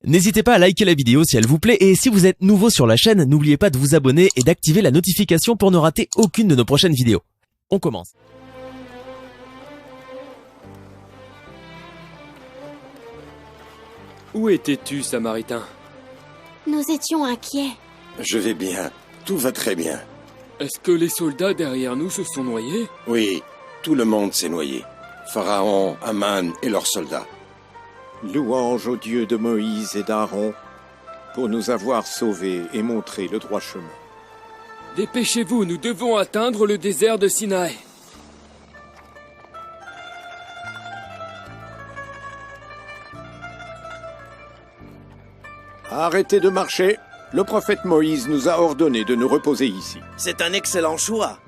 N'hésitez pas à liker la vidéo si elle vous plaît et si vous êtes nouveau sur la chaîne, n'oubliez pas de vous abonner et d'activer la notification pour ne rater aucune de nos prochaines vidéos. On commence. Où étais-tu, Samaritain? Nous étions inquiets. Je vais bien. Tout va très bien. Est-ce que les soldats derrière nous se sont noyés? Oui, tout le monde s'est noyé. Pharaon, Aman et leurs soldats. Louange au Dieu de Moïse et d'Aaron pour nous avoir sauvés et montré le droit chemin. Dépêchez-vous, nous devons atteindre le désert de Sinaï. Arrêtez de marcher. Le prophète Moïse nous a ordonné de nous reposer ici. C'est un excellent choix.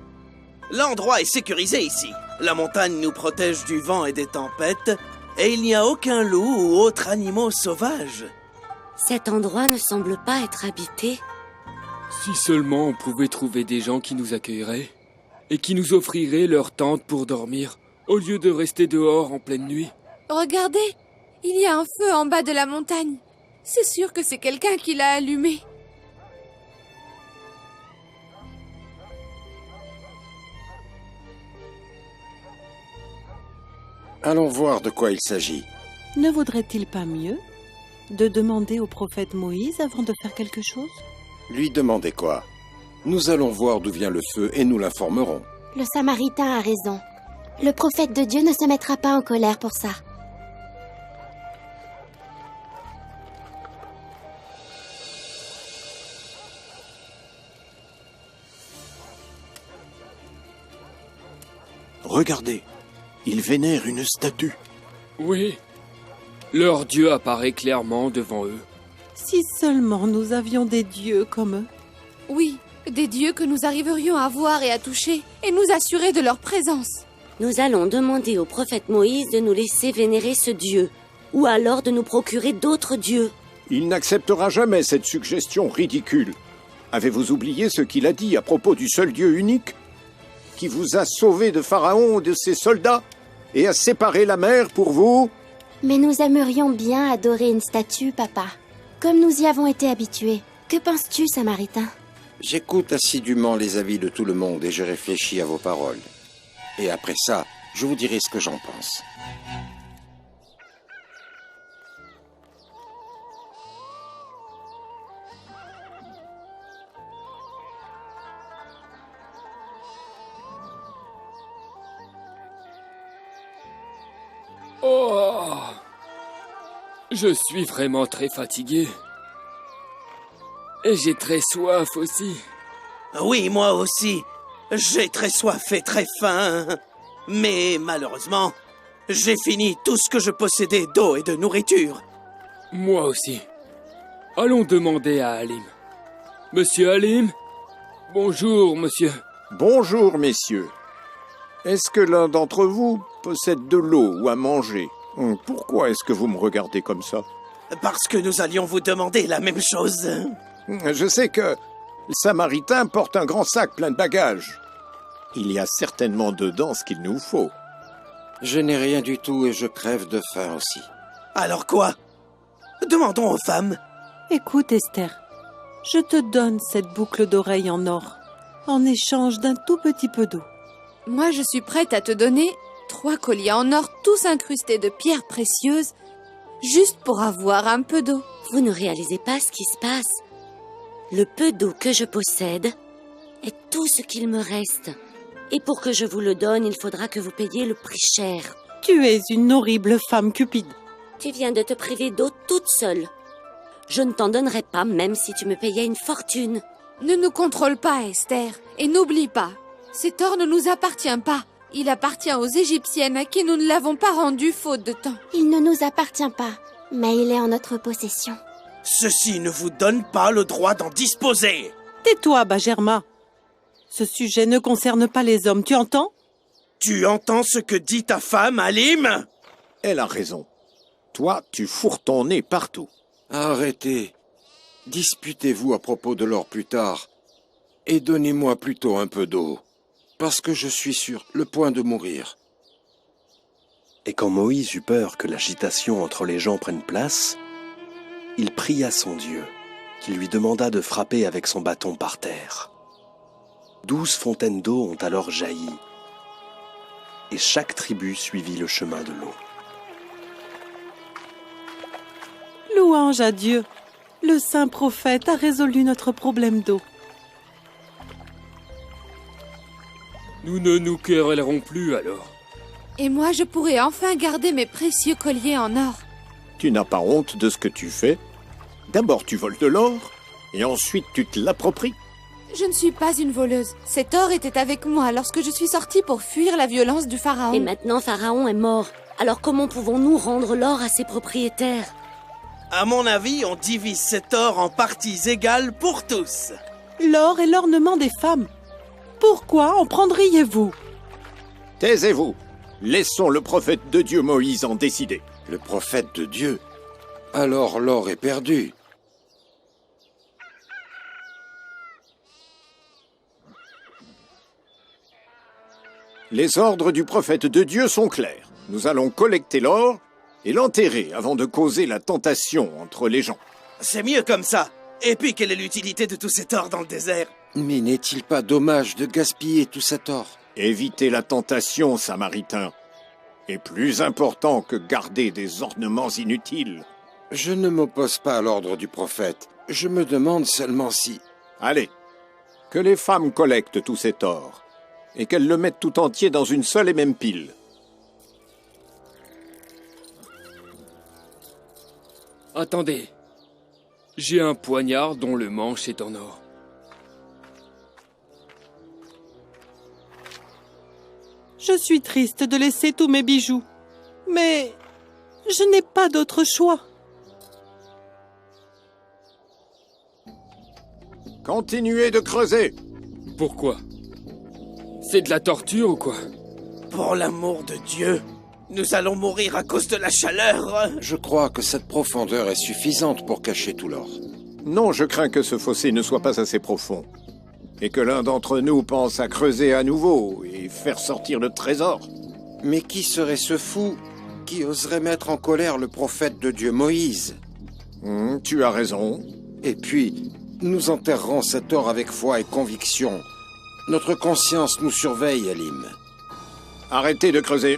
L'endroit est sécurisé ici. La montagne nous protège du vent et des tempêtes, et il n'y a aucun loup ou autre animaux sauvages. Cet endroit ne semble pas être habité. Si seulement on pouvait trouver des gens qui nous accueilleraient et qui nous offriraient leur tente pour dormir, au lieu de rester dehors en pleine nuit. Regardez, il y a un feu en bas de la montagne. C'est sûr que c'est quelqu'un qui l'a allumé. Allons voir de quoi il s'agit. Ne vaudrait-il pas mieux de demander au prophète Moïse avant de faire quelque chose? Lui demandez quoi? Nous allons voir d'où vient le feu et nous l'informerons. Le Samaritain a raison. Le prophète de Dieu ne se mettra pas en colère pour ça. Regardez, ils vénèrent une statue. Oui, leur Dieu apparaît clairement devant eux. Si seulement nous avions des dieux comme eux. Oui, des dieux que nous arriverions à voir et à toucher, et nous assurer de leur présence. Nous allons demander au prophète Moïse de nous laisser vénérer ce Dieu, ou alors de nous procurer d'autres dieux. Il n'acceptera jamais cette suggestion ridicule. Avez-vous oublié ce qu'il a dit à propos du seul Dieu unique, qui vous a sauvé de Pharaon et de ses soldats, et a séparé la mer pour vous? Mais nous aimerions bien adorer une statue, papa, comme nous y avons été habitués. Que penses-tu, Samaritain? J'écoute assidûment les avis de tout le monde et je réfléchis à vos paroles. Et après ça, je vous dirai ce que j'en pense. Oh! Je suis vraiment très fatigué. Et j'ai très soif aussi. Oui, moi aussi. J'ai très soif et très faim. Mais malheureusement, j'ai fini tout ce que je possédais d'eau et de nourriture. Moi aussi. Allons demander à Halim. Monsieur Halim? Bonjour, monsieur. Bonjour, messieurs. Est-ce que l'un d'entre vous possède de l'eau ou à manger? Pourquoi est-ce que vous me regardez comme ça? Parce que nous allions vous demander la même chose. Je sais que le Samaritain porte un grand sac plein de bagages. Il y a certainement dedans ce qu'il nous faut. Je n'ai rien du tout et je crève de faim aussi. Alors quoi? Demandons aux femmes. Écoute, Esther, je te donne cette boucle d'oreille en or, en échange d'un tout petit peu d'eau. Moi, je suis prête à te donner 3 colliers en or tous incrustés de pierres précieuses, juste pour avoir un peu d'eau. Vous ne réalisez pas ce qui se passe. Le peu d'eau que je possède est tout ce qu'il me reste. Et pour que je vous le donne, il faudra que vous payiez le prix cher. Tu es une horrible femme cupide. Tu viens de te priver d'eau toute seule. Je ne t'en donnerai pas, même si tu me payais une fortune. Ne nous contrôle pas, Esther, et n'oublie pas, cet or ne nous appartient pas. Il appartient aux Égyptiennes à qui nous ne l'avons pas rendu faute de temps. Il ne nous appartient pas, mais il est en notre possession. Ceci ne vous donne pas le droit d'en disposer. Tais-toi, Bagerma. Ce sujet ne concerne pas les hommes, tu entends? Tu entends ce que dit ta femme, Halim? Elle a raison. Toi, tu fourres ton nez partout. Arrêtez. Disputez-vous à propos de l'or plus tard. Et donnez-moi plutôt un peu d'eau. Parce que je suis sur le point de mourir. Et quand Moïse eut peur que l'agitation entre les gens prenne place, il pria son Dieu, qui lui demanda de frapper avec son bâton par terre. 12 fontaines d'eau ont alors jailli, et chaque tribu suivit le chemin de l'eau. Louange à Dieu! Le saint prophète a résolu notre problème d'eau. Nous ne nous querellerons plus alors. Et moi, je pourrai enfin garder mes précieux colliers en or. Tu n'as pas honte de ce que tu fais? D'abord tu voles de l'or, et ensuite tu te l'appropries. Je ne suis pas une voleuse. Cet or était avec moi lorsque je suis sortie pour fuir la violence du pharaon. Et maintenant, Pharaon est mort. Alors comment pouvons-nous rendre l'or à ses propriétaires? À mon avis, on divise cet or en parties égales pour tous. L'or est l'ornement des femmes. Pourquoi en prendriez-vous? Taisez-vous. Laissons le prophète de Dieu Moïse en décider. Le prophète de Dieu? Alors l'or est perdu. Les ordres du prophète de Dieu sont clairs. Nous allons collecter l'or et l'enterrer avant de causer la tentation entre les gens. C'est mieux comme ça. Et puis, quelle est l'utilité de tout cet or dans le désert? Mais n'est-il pas dommage de gaspiller tout cet or? Éviter la tentation, Samaritain, est plus important que garder des ornements inutiles. Je ne m'oppose pas à l'ordre du prophète. Je me demande seulement si... Allez, que les femmes collectent tout cet or et qu'elles le mettent tout entier dans une seule et même pile. Attendez. J'ai un poignard dont le manche est en or. Je suis triste de laisser tous mes bijoux, mais je n'ai pas d'autre choix. Continuez de creuser. Pourquoi? C'est de la torture ou quoi? Pour l'amour de Dieu, nous allons mourir à cause de la chaleur. Je crois que cette profondeur est suffisante pour cacher tout l'or. Non, je crains que ce fossé ne soit pas assez profond. Et que l'un d'entre nous pense à creuser à nouveau et faire sortir le trésor. Mais qui serait ce fou qui oserait mettre en colère le prophète de Dieu Moïse? Tu as raison. Et puis, nous enterrerons cet or avec foi et conviction. Notre conscience nous surveille, Elim. Arrêtez de creuser.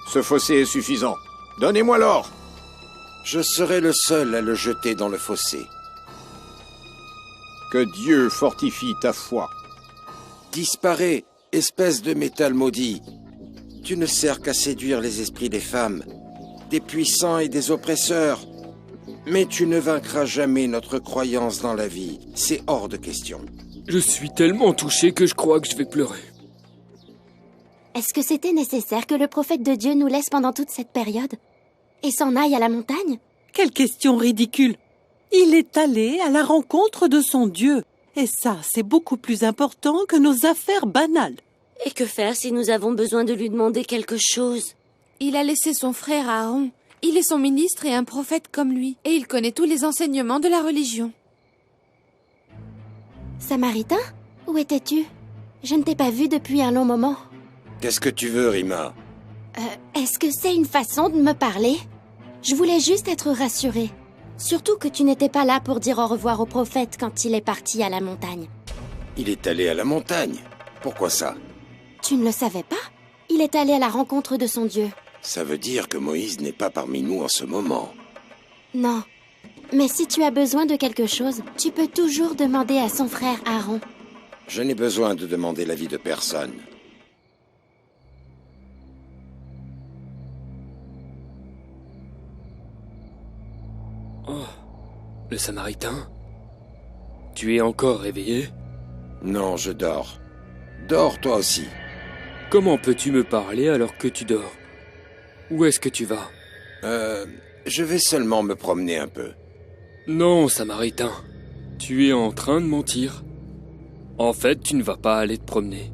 Ce fossé est suffisant. Donnez-moi l'or. Je serai le seul à le jeter dans le fossé. Que Dieu fortifie ta foi. Disparais, espèce de métal maudit. Tu ne sers qu'à séduire les esprits des femmes, des puissants et des oppresseurs. Mais tu ne vaincras jamais notre croyance dans la vie. C'est hors de question. Je suis tellement touché que je crois que je vais pleurer. Est-ce que c'était nécessaire que le prophète de Dieu nous laisse pendant toute cette période et s'en aille à la montagne? Quelle question ridicule! Il est allé à la rencontre de son Dieu. Et ça, c'est beaucoup plus important que nos affaires banales. Et que faire si nous avons besoin de lui demander quelque chose? Il a laissé son frère Aaron. Il est son ministre et un prophète comme lui. Et il connaît tous les enseignements de la religion. Samaritain, où étais-tu? Je ne t'ai pas vu depuis un long moment. Qu'est-ce que tu veux, Rima? Est-ce que c'est une façon de me parler? Je voulais juste être rassurée. Surtout que tu n'étais pas là pour dire au revoir au prophète quand il est parti à la montagne. Il est allé à la montagne. Pourquoi ça? Tu ne le savais pas? Il est allé à la rencontre de son Dieu. Ça veut dire que Moïse n'est pas parmi nous en ce moment. Non. Mais si tu as besoin de quelque chose, tu peux toujours demander à son frère Aaron. Je n'ai besoin de demander l'avis de personne. Oh, le Samaritain? Tu es encore réveillé? Non, je dors. Dors toi aussi. Comment peux-tu me parler alors que tu dors? Où est-ce que tu vas? Je vais seulement me promener un peu. Non, Samaritain. Tu es en train de mentir. En fait, tu ne vas pas aller te promener.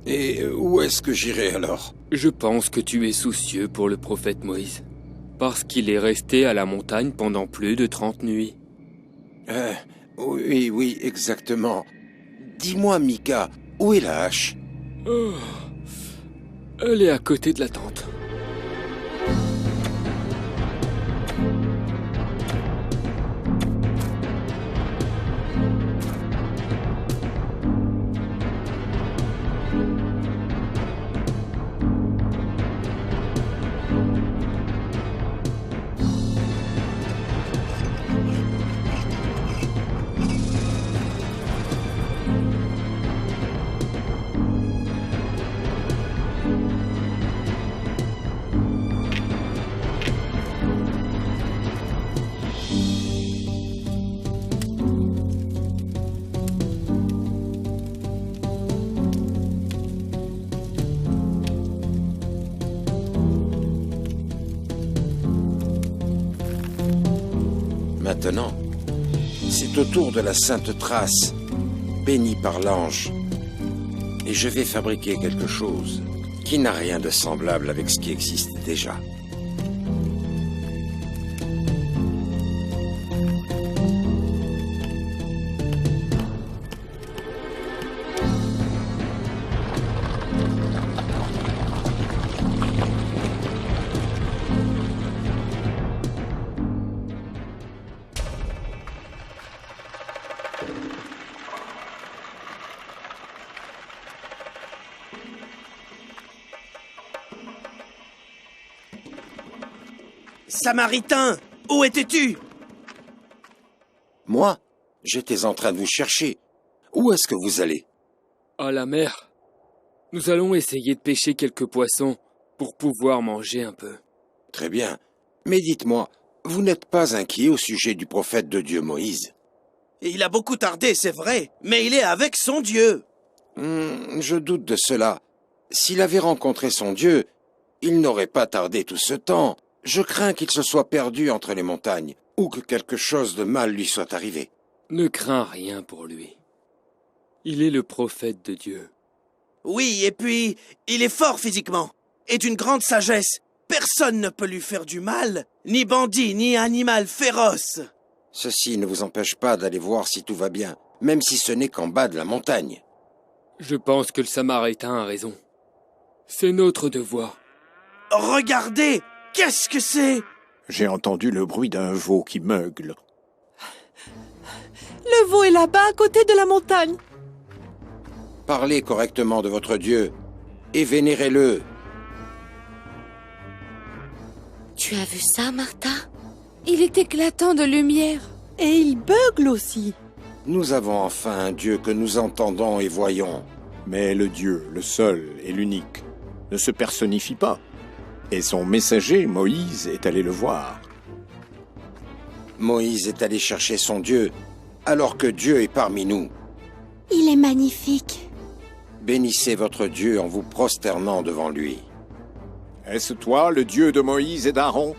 Et où est-ce que j'irai alors? Je pense que tu es soucieux pour le prophète Moïse. Parce qu'il est resté à la montagne pendant plus de 30 nuits. Oui, exactement. Dis-moi, Mika, où est la hache? Oh, elle est à côté de la tente. Maintenant, c'est au tour de la sainte Thrace, bénie par l'ange. Et je vais fabriquer quelque chose qui n'a rien de semblable avec ce qui existe déjà. Samaritain, où étais-tu? Moi, j'étais en train de vous chercher. Où est-ce que vous allez? À la mer. Nous allons essayer de pêcher quelques poissons pour pouvoir manger un peu. Très bien. Mais dites-moi, vous n'êtes pas inquiet au sujet du prophète de Dieu Moïse? Il a beaucoup tardé, c'est vrai, mais il est avec son Dieu. Je doute de cela. S'il avait rencontré son Dieu, il n'aurait pas tardé tout ce temps. Je crains qu'il se soit perdu entre les montagnes, ou que quelque chose de mal lui soit arrivé. Ne crains rien pour lui. Il est le prophète de Dieu. Oui, et puis, il est fort physiquement, et d'une grande sagesse. Personne ne peut lui faire du mal, ni bandit, ni animal féroce. Ceci ne vous empêche pas d'aller voir si tout va bien, même si ce n'est qu'en bas de la montagne. Je pense que le Samaritain a raison. C'est notre devoir. Regardez! Qu'est-ce que c'est? J'ai entendu le bruit d'un veau qui meugle. Le veau est là-bas, à côté de la montagne. Parlez correctement de votre Dieu et vénérez-le. Tu as vu ça, Martha? Il est éclatant de lumière. Et il beugle aussi. Nous avons enfin un Dieu que nous entendons et voyons. Mais le Dieu, le seul et l'unique, ne se personnifie pas. Et son messager, Moïse, est allé le voir. Moïse est allé chercher son Dieu, alors que Dieu est parmi nous. Il est magnifique. Bénissez votre Dieu en vous prosternant devant lui. Est-ce toi, le Dieu de Moïse et d'Aaron?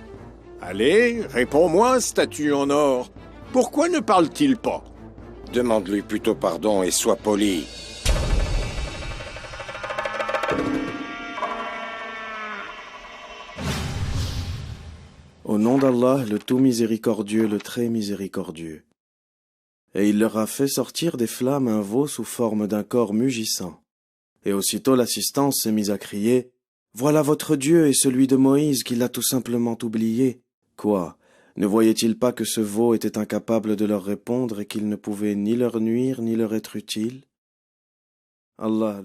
Allez, réponds-moi, statue en or. Pourquoi ne parle-t-il pas? Demande-lui plutôt pardon et sois poli. Au nom d'Allah, le tout miséricordieux, le très miséricordieux. Et il leur a fait sortir des flammes un veau sous forme d'un corps mugissant. Et aussitôt l'assistance s'est mise à crier « Voilà votre Dieu et celui de Moïse qui l'a tout simplement oublié. » Quoi? Ne voyaient-ils pas que ce veau était incapable de leur répondre et qu'il ne pouvait ni leur nuire ni leur être utile? Allah